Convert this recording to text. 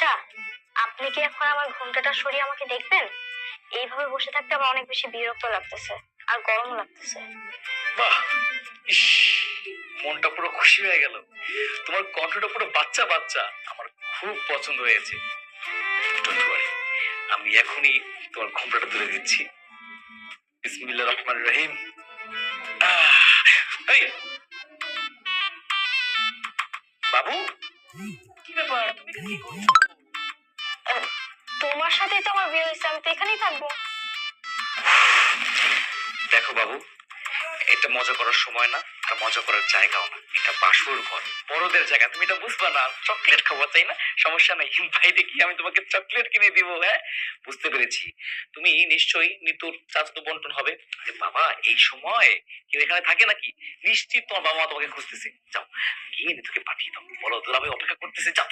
আচ্ছা, আপনি কি এখন আমার ঘোমটাটা সরিয়ে আমাকে দেখবেন? এইভাবে বসে থাকতে আমার অনেক বেশি বিরক্ত লাগতেছে আর গরম লাগতেছে। বাহ, ইস, মনটা পুরো খুশি হয়ে গেল। তোমার কণ্ঠটা পুরো বাচ্চা বাচ্চা, আমার খুব পছন্দ হয়েছে। ডোন্ট ওয়ারি, আমি এখনই তোমার ঘোমটাটা তুলে দিচ্ছি। বিসমিল্লাহির রহমানির রহিম। এই বাবু, কি ব্যাপার, তুমি এখানে কি করছো? তোমার সাথেই তো আমার বিয়ে হয়েছে, আমি তো এখানেই থাকবো। দেখো বাবু, এটা মজা করার সময় না, আর মজা করার জায়গাও না, এটা বাসর ঘর, বড়দের জায়গা। তুমি এটা বুঝবা না, চকলেট খাবো তাই না? সমস্যা নাই, বাইরে কি আমি তোমাকে চকলেট কিনে দিব? হ্যাঁ, বুঝতে পেরেছি। তুমি নিশ্চয়ই নিতুর চাচাতো বন্টন হবে। আরে বাবা, এই সময় কেউ এখানে থাকে নাকি? নিশ্চিত তোমার বাবা মা তোমাকে খুঁজতেছে। যাও, গিয়ে নিতুকে পাঠিয়ে দাও, বলো দুলাভাই অপেক্ষা করতেছে, যাও।